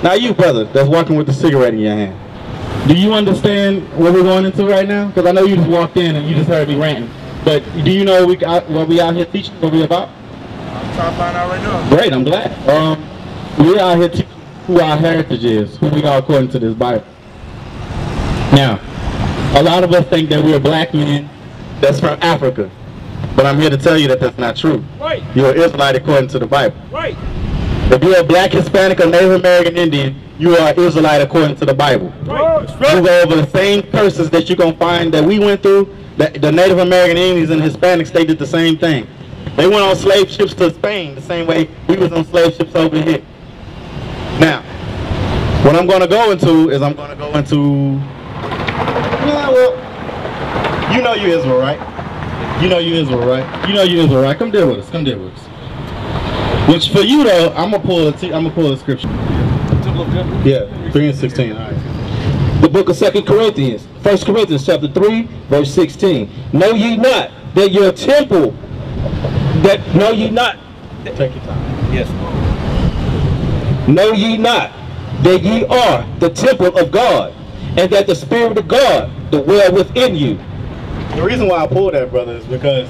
Now you, brother, that's walking with the cigarette in your hand, do you understand what we're going into right now? Because I know you just walked in and you just heard me ranting. But do you know what we out here teaching, what we about? I'm trying to find out right now. Great, I'm glad. We're out here teaching who our heritage is, who we are according to this Bible. Now, a lot of us think that we're black men that's from Africa. But I'm here to tell you that that's not true. Right. You're an Israelite according to the Bible. Right. If you're a black, Hispanic, or Native American Indian, you are an Israelite according to the Bible. Right. You go over the same curses that you're going to find that we went through. The Native American Indians and Hispanics, they did the same thing. They went on slave ships to Spain the same way we was on slave ships over here. Now, what I'm going to go into is I'm going to go into, well, you know you Israel, right? You know you Israel, right? You know you Israel, right? Come deal with us. Come deal with us. Which for you though, I'm gonna pull a scripture. Yeah, 3:16. All right. The book of 2 Corinthians, 1 Corinthians chapter 3, verse 16. Know ye not that your temple, know ye not. Take your time. Yes. Know ye not that ye are the temple of God, and that the Spirit of God dwell within you. The reason why I pulled that, brother, is because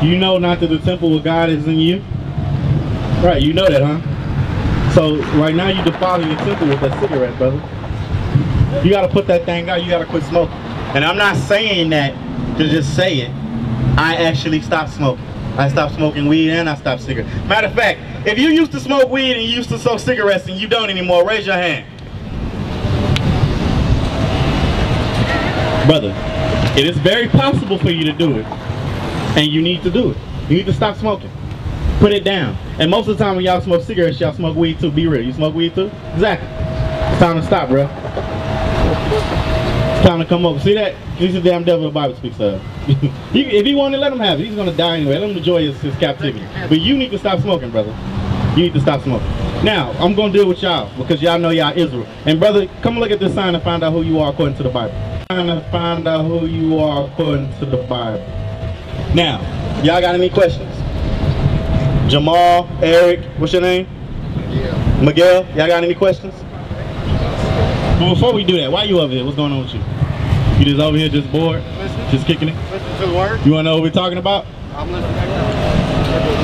you know not that the temple of God is in you. Right, you know that, huh? So right now you defiling your temple with that cigarette, brother. You gotta put that thing out, you gotta quit smoking. And I'm not saying that to just say it. I actually stopped smoking. I stopped smoking weed and I stopped cigarettes. Matter of fact, if you used to smoke weed and you used to smoke cigarettes and you don't anymore, raise your hand. Brother, it is very possible for you to do it. And you need to do it. You need to stop smoking. Put it down. And most of the time when y'all smoke cigarettes, y'all smoke weed too. Be real. You smoke weed too? Exactly. It's time to stop, bro. It's time to come over. See that? This is the damn devil the Bible speaks of. If he wanted, let him have it. He's going to die anyway. Let him enjoy his captivity. But you need to stop smoking, brother. You need to stop smoking. Now, I'm going to deal with y'all because y'all know y'all Israel. And brother, come look at this sign and find out who you are according to the Bible. Trying to find out who you are according to the Bible. Now, y'all got any questions? Jamal, Eric, what's your name? Miguel. Miguel, y'all got any questions? Well, before we do that, why you over here? What's going on with you? You just over here just bored? Listening. Just kicking it? Listen to the word. You want to know what we're talking about? I'm listening.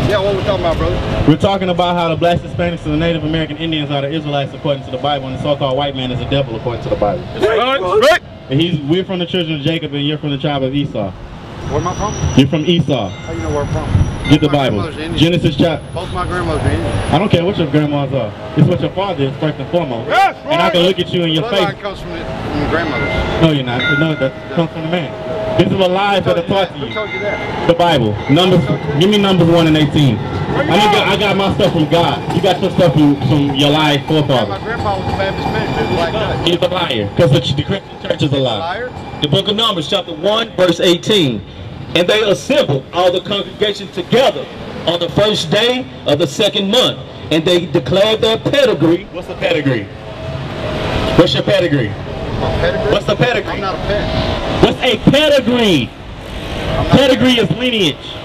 Yeah, what we talking about, brother? We're talking about how the blacks, Hispanics, and the Native American Indians are the Israelites according to the Bible, and the so-called white man is the devil according to the Bible. Right. And we're from the children of Jacob, and you're from the tribe of Esau. Where am I from? You're from Esau. How you know where I'm from? Get the Bible. Genesis chapter. Both my grandmothers are Indian. I don't care what your grandmas are. It's what your father is first and foremost. Yes, right. And I can look at you in your face. Bloodline comes from the grandmothers. No, you're not. No, that comes from the man. This is a lie that I taught to you. Who told you that? The Bible. Numbers. Give me Numbers 1 and 18. I got my stuff from God. You got your stuff from your live forefathers. My grandpa was a Baptist minister. Like that. He's a liar. Because the Christian church is a liar. The book of Numbers chapter 1, verse 18. And they assembled all the congregation together on the first day of the second month, and they declared their pedigree. What's the pedigree? What's your pedigree? Pedigree? What's the pedigree? I'm not a pet. What's a pedigree? Pedigree is lineage.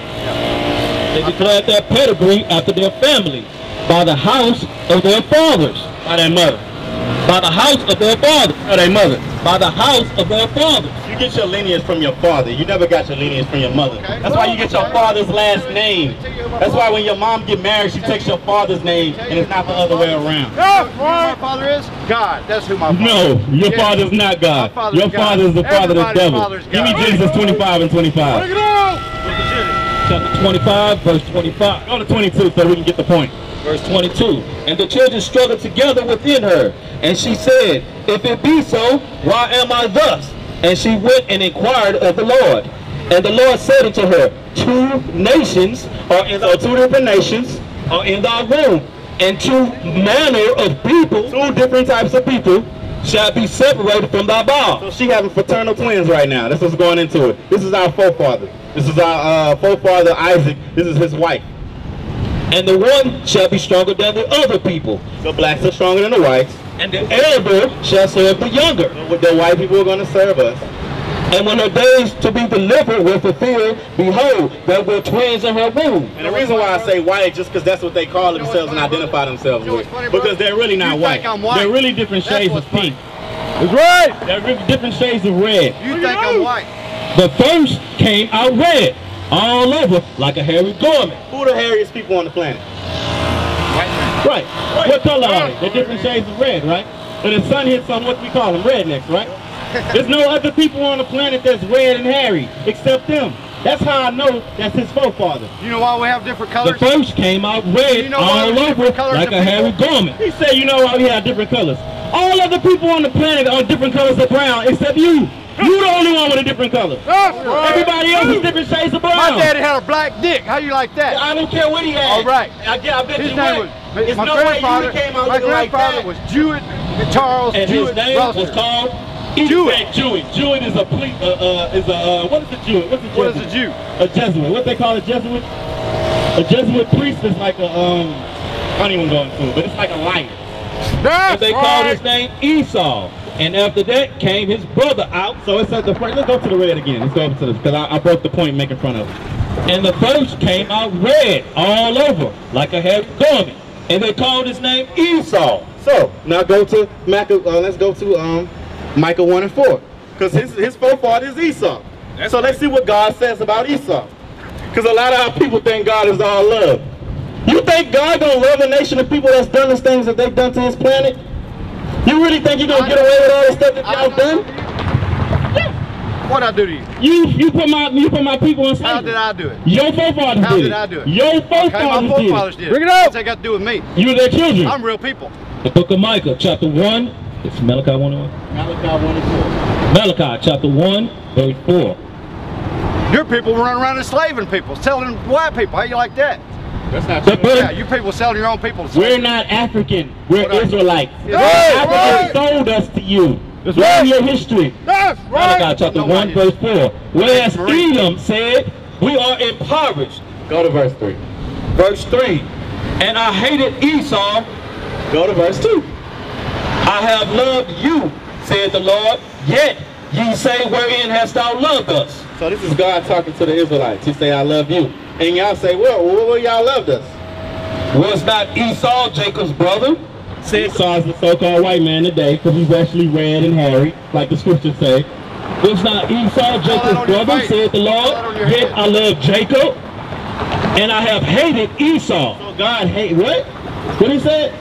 They declared their pedigree after their family, by the house of their fathers, By their mother. by the house of their fathers, By their mother. by the house of their fathers. You get your lineage from your father. You never got your lineage from your mother. Okay. That's why you get your father's last name. That's why when your mom get married, she takes your father's name, and it's not the other way around. No, who my father is? God. That's who my father is. No, your Yes. father's not God. My father's Your God. father is the father of the Everybody's devil. father's Give me God. Genesis 25 and 25. Look it up. Chapter 25, verse 25. Go to 22 so we can get the point. Verse 22. And the children struggled together within her. And she said, if it be so, why am I thus? And she went and inquired of the Lord. And the Lord said unto her, two different nations are in thy womb, and two manner of people, two different types of people, shall be separated from thy bowels. So she having fraternal twins right now. That's what's going into it. This is our forefather. This is our forefather Isaac. This is his wife. And the one shall be stronger than the other people. So blacks are stronger than the whites. And the elder shall serve the younger. So the white people are going to serve us. And when her days to be delivered were fulfilled, behold, there were twins in her womb. And the reason why I say white is just because that's what they call themselves and identify themselves with. Because they're really not white. They're really different shades of pink. That's right. They're really different shades of red. You think I'm white? The first came out red, all over, like a hairy garment. Who are the hairiest people on the planet? White man. Right. What color are they? They're different shades of red, right? When the sun hits them, what we call them? Rednecks, right? There's no other people on the planet that's red and hairy except them. That's how I know that's his forefather. You know why we have different colors? The first came out red, all over, like a hairy garment. He said, you know why we have different colors? All other people on the planet are different colors of brown except you. You the only one with a different color. Everybody else is different shades of brown. My daddy had a black dick. How you like that? I don't care what he had. All right. I bet His you name what. was, There's my no way grandfather, you came out my looking like grandfather that. was Jewett Charles And Jewett his name Russell. was called Jewett. Jewett is a what is a Jewett? What's a Jesuit? What is a Jew? A Jesuit. What they call a Jesuit? A Jesuit priest is like a I don't even go into it, but it's like a liar. And they called his name Esau. And after that came his brother out. So it's at the first. Let's go to the red again. Let's go over to this because I broke the point making fun of it. And the first came out red, all over, like a hairy garment. And they called his name Esau. So now go to let's go to Micah 1 and 4, because his forefather is Esau. So let's see what God says about Esau, because a lot of our people think God is all love. You think God gonna love a nation of people that's done the things that they've done to his planet? You really think you're gonna get away with all the stuff that y'all done? What'd I do to you? You put my people in slavery. How did I do it? Your forefathers How did did it. I do it? Your forefathers, Okay, my forefathers did it. Bring it up. What's that got to do with me? You were their children. I'm real people. The book of Micah, chapter 1. It's Malachi 1 and 1. Malachi 1 and 4. Malachi, chapter 1, verse 4. Your people run around enslaving people, selling white people. How you like that? That's not true. Yeah, you people selling your own people. We're not African. We're Israelites. Right, Africans sold us to you. That's right. Your history. That's right. Malachi chapter 1, verse 4. Whereas Edom said, we are impoverished. Go to verse 3. Verse 3. And I hated Esau. Go to verse 2. I have loved you, said the Lord, yet ye say, wherein hast thou loved us? So this is God talking to the Israelites. He say, I love you. And y'all say, well, where y'all loved us? Was not Esau Jacob's brother? Esau is the so-called white man today, because he's actually red and hairy, like the scriptures say. Was not Esau Jacob's brother, said the Lord, yet I love Jacob, and I have hated Esau. So God hate what? What he said?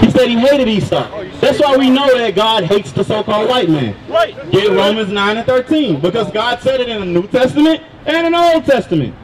He said he hated Esau. That's why we know that God hates the so-called white man. Right. Get Romans 9 and 13, because God said it in the New Testament and in the Old Testament.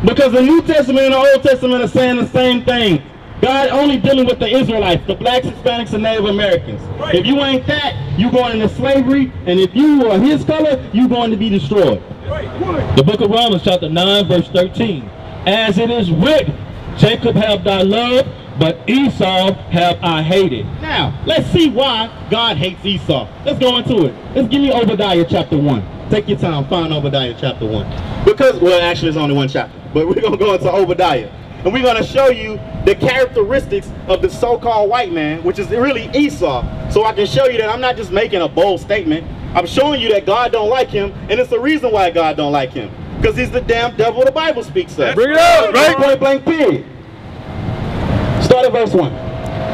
Because the New Testament and the Old Testament are saying the same thing. God only dealing with the Israelites, the blacks, Hispanics, and Native Americans. Right. If you ain't that, you going into slavery, and if you are his color, you going to be destroyed. Right. The book of Romans chapter 9 verse 13. As it is written, Jacob have I loved, but Esau have I hated. Now, let's see why God hates Esau. Let's go into it. Let's give me Obadiah chapter 1. Take your time, find Obadiah chapter 1. Because, well, actually it's only one chapter, but we're going to go into Obadiah. And we're going to show you the characteristics of the so-called white man, which is really Esau. So I can show you that I'm not just making a bold statement. I'm showing you that God don't like him, and it's the reason why God don't like him. Because he's the damn devil the Bible speaks of. Bring it up, right? Point blank period. Start at verse 1.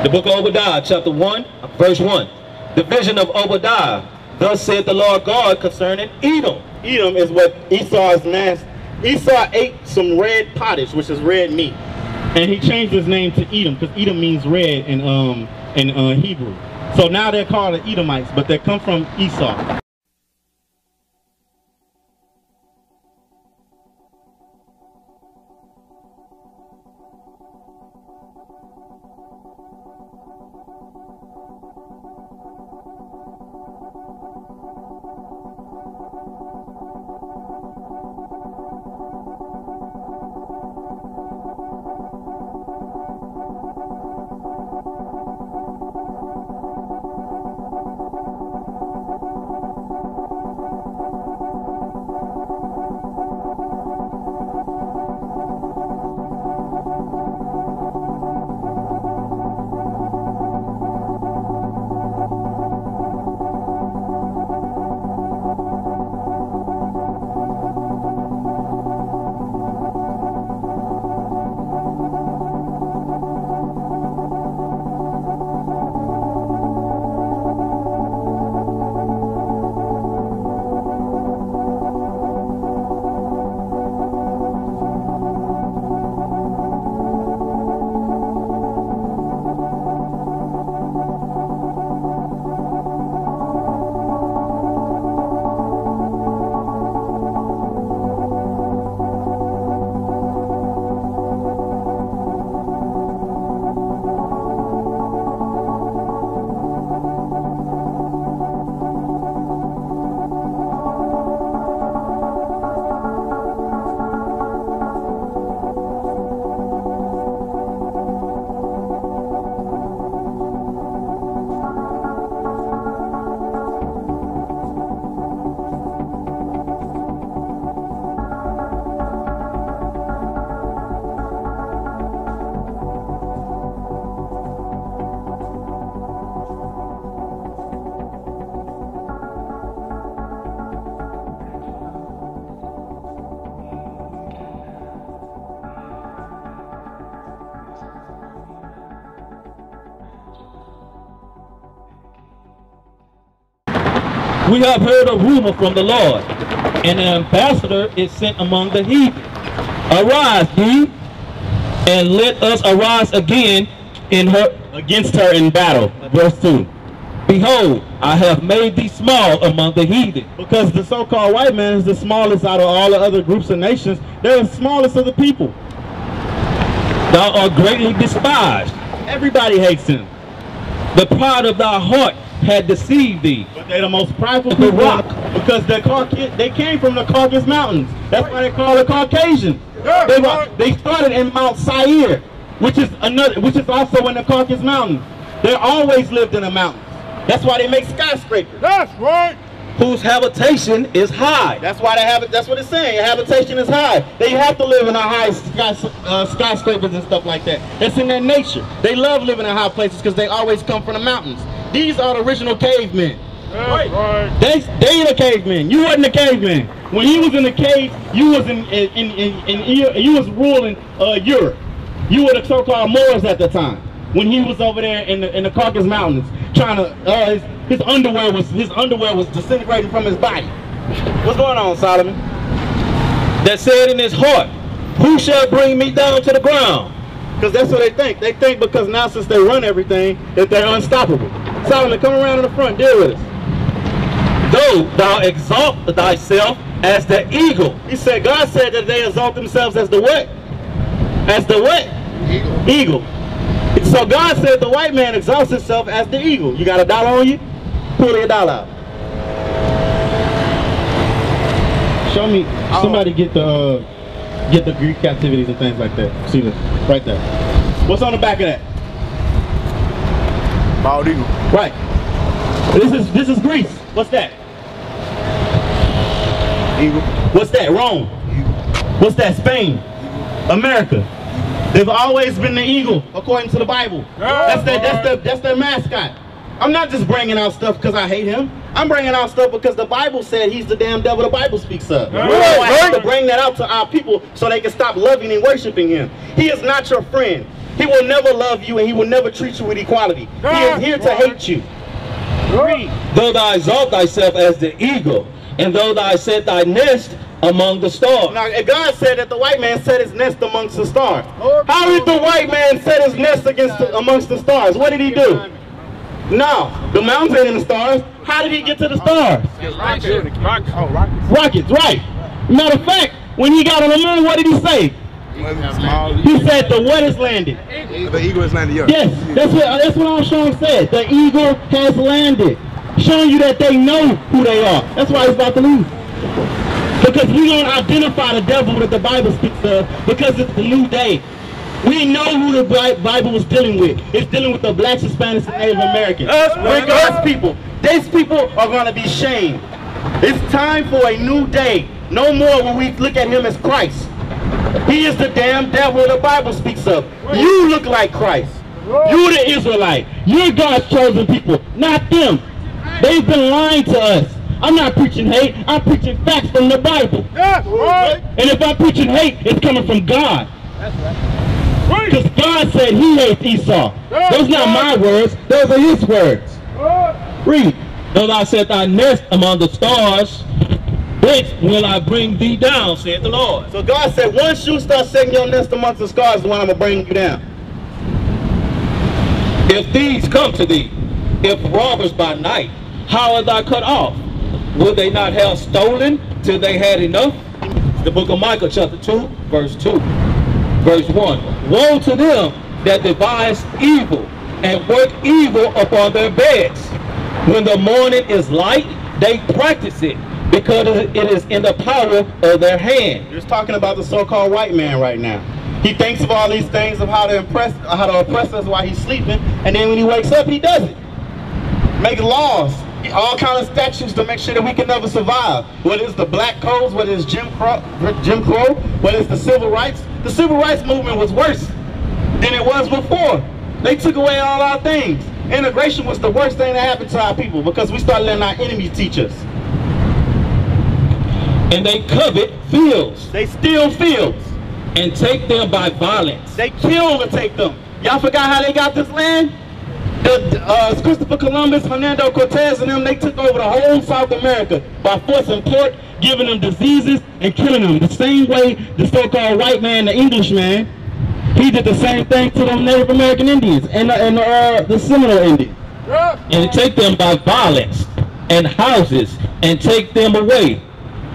The book of Obadiah chapter 1 verse 1. The vision of Obadiah. Thus said the Lord God concerning Edom. Edom is what Esau is master. Esau ate some red pottage, which is red meat, and he changed his name to Edom because Edom means red in Hebrew. So now they're called the Edomites, but they come from Esau. We have heard a rumor from the Lord, and an ambassador is sent among the heathen. Arise, ye, and let us arise again against her in battle. Verse 2. Behold, I have made thee small among the heathen. Because the so-called white man is the smallest out of all the other groups of nations. They're the smallest of the people. Thou art greatly despised. Everybody hates him. The pride of thy heart had deceived thee. But they're the most prideful people because they came from the Caucasus Mountains. That's why they call it Caucasian. They started in Mount Sair, which is also in the Caucasus Mountains. They always lived in the mountains. That's why they make skyscrapers. That's right. Whose habitation is high. That's why they have it. That's what it's saying. Your habitation is high. They have to live in the high skyscrapers and stuff like that. That's in their nature. They love living in high places because they always come from the mountains. These are the original cavemen. That's right. They the cavemen. You wasn't a caveman. When he was in the cave, you was you was ruling Europe. You were the so-called Moors at the time. When he was over there in the Caucasus Mountains, trying to his underwear was disintegrating from his body. What's going on, Solomon? That said in his heart, who shall bring me down to the ground? Because that's what they think. They think because now since they run everything, that they're unstoppable. Solomon, come around in the front, deal with us. Though thou exalt thyself as the eagle. He said, God said that they exalt themselves as the what? As the what? Eagle. So God said the white man exalts himself as the eagle. You got $1 on you? Pull your dollar out. Show me. Somebody get the Greek captivities and things like that. See this right there. What's on the back of that? Bald eagle. Right. This is Greece. What's that? Eagle. What's that? Rome. Eagle. What's that? Spain. America. They've always been the eagle, according to the Bible. That's their mascot. I'm not just bringing out stuff because I hate him. I'm bringing out stuff because the Bible said he's the damn devil the Bible speaks of. So I have to bring that out to our people so they can stop loving and worshiping him. He is not your friend. He will never love you and he will never treat you with equality. He is here to hate you. Though thou exalt thyself as the eagle, and though thou set thy nest among the stars. Now, God said that the white man set his nest amongst the stars. How did the white man set his nest amongst the stars? What did he do? No, the mountains ain't in the stars. How did he get to the stars? Rockets. Rockets, right. Matter of fact, when he got on the moon, what did he say? He said the what has landed? The eagle has landed, yeah. Yes, that's what Armstrong said. The eagle has landed. Showing you that they know who they are. That's why he's about to leave. Because we don't identify the devil that the Bible speaks of, because it's the new day. We know who the Bible was dealing with. It's dealing with the blacks, Hispanics, and Native Americans. We're God's people. These people are going to be shamed. It's time for a new day. No more when we look at him as Christ. He is the damn devil the Bible speaks of. You look like Christ. You're the Israelite. You're God's chosen people, not them. They've been lying to us. I'm not preaching hate. I'm preaching facts from the Bible. And if I'm preaching hate, it's coming from God. Because God said he hates Esau. Those are not my words. Those are his words. Read. Though thou set thy nest among the stars, whence will I bring thee down, saith the Lord. So God said, once you start setting your nest amongst the stars, the one I'm going to bring you down. If thieves come to thee, if robbers by night, how art thou cut off? Would they not have stolen till they had enough? The book of Micah chapter 2, verse 2. Verse 1. Woe to them that devise evil and work evil upon their beds. When the morning is light, they practice it, because it is in the power of their hand. You're talking about the so-called white man right now. He thinks of all these things of how to oppress us while he's sleeping, and then when he wakes up, he does it. Make laws, all kind of statutes to make sure that we can never survive. Whether it's the black codes, whether it's Jim Crow, whether it's the civil rights. The civil rights movement was worse than it was before. They took away all our things. Integration was the worst thing that happened to our people, because we started letting our enemies teach us. And they covet fields. They steal fields. And take them by violence. They kill to take them. Y'all forgot how they got this land? Christopher Columbus, Fernando Cortez, and them, they took over the whole South America by force and port, giving them diseases and killing them. The same way the so-called white man, the Englishman, he did the same thing to them Native American Indians and the Seminole Indians. And take them by violence and houses and take them away.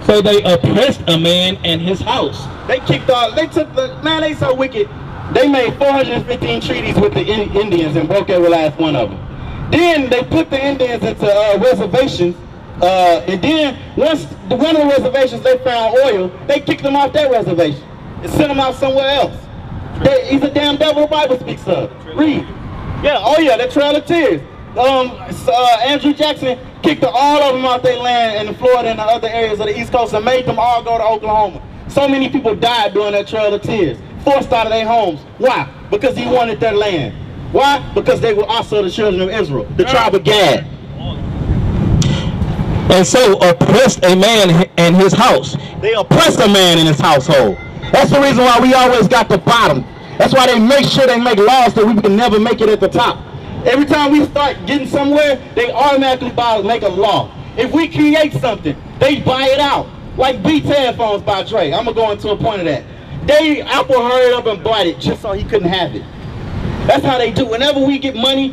So they oppressed a man and his house. They they so wicked. They made 415 treaties with the Indians and broke every last one of them. Then they put the Indians into reservations, and then once one of the reservations they found oil, they kicked them off that reservation and sent them out somewhere else. He's a damn devil the Bible speaks of. Read. Yeah, oh yeah, the Trail of Tears. Andrew Jackson kicked all of them out their land in Florida and the other areas of the East Coast and made them all go to Oklahoma. So many people died during that Trail of Tears. Forced out of their homes. Why? Because he wanted their land. Why? Because they were also the children of Israel, the tribe of Gad. And so oppressed a man and his house. They oppressed a man in his household. That's the reason why we always got the bottom. That's why they make sure they make laws that we can never make it at the top. Every time we start getting somewhere, they automatically make a law. If we create something, they buy it out. Like Beats headphones by Dre. I'm going to go into a point of that. Apple hurried up and bought it just so he couldn't have it. That's how they do. Whenever we get money,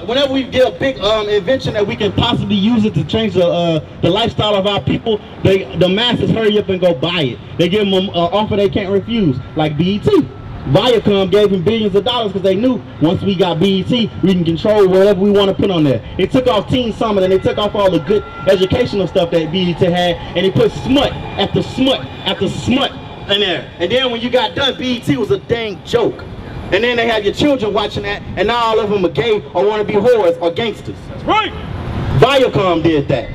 whenever we get a big invention that we can possibly use it to change the lifestyle of our people, the masses hurry up and go buy it. They give them an offer they can't refuse, like BET. Viacom gave them billions of dollars because they knew once we got BET, we can control whatever we want to put on there. They took off Teen Summit and they took off all the good educational stuff that BET had, and they put smut after smut after smut in there. And then when you got done, BET was a dang joke. And then they have your children watching that, and now all of them are gay or want to be whores or gangsters. That's right. Viacom did that.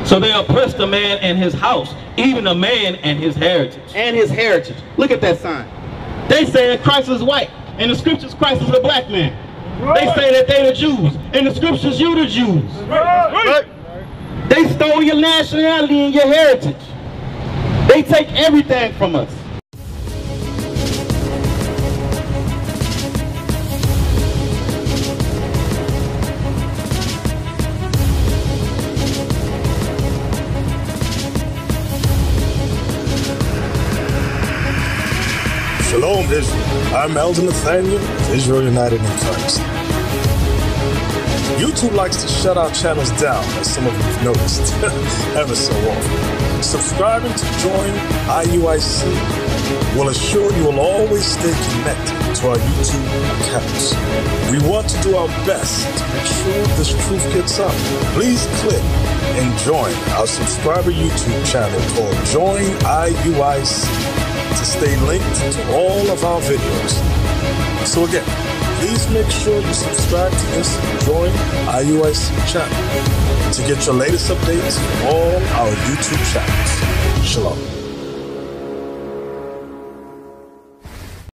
So they oppressed a man and his house, even a man and his heritage. And his heritage. Look at that sign. They say that Christ is white. In the scriptures, Christ is a black man. Right. They say that they the Jews. In the scriptures, you the Jews. Right. They stole your nationality and your heritage. They take everything from us. Shalom, Israel. I'm Elder Nathaniel of Israel United in Christ. YouTube likes to shut our channels down, as some of you have noticed, ever so often. Subscribing to join IUIC will assure you will always stay connected to our YouTube accounts. We want to do our best to make sure this truth gets out. Please click and join our subscriber YouTube channel called Join IUIC to stay linked to all of our videos. So again, please make sure you subscribe to this Join IUIC channel to get your latest updates from all our YouTube channels. Shalom.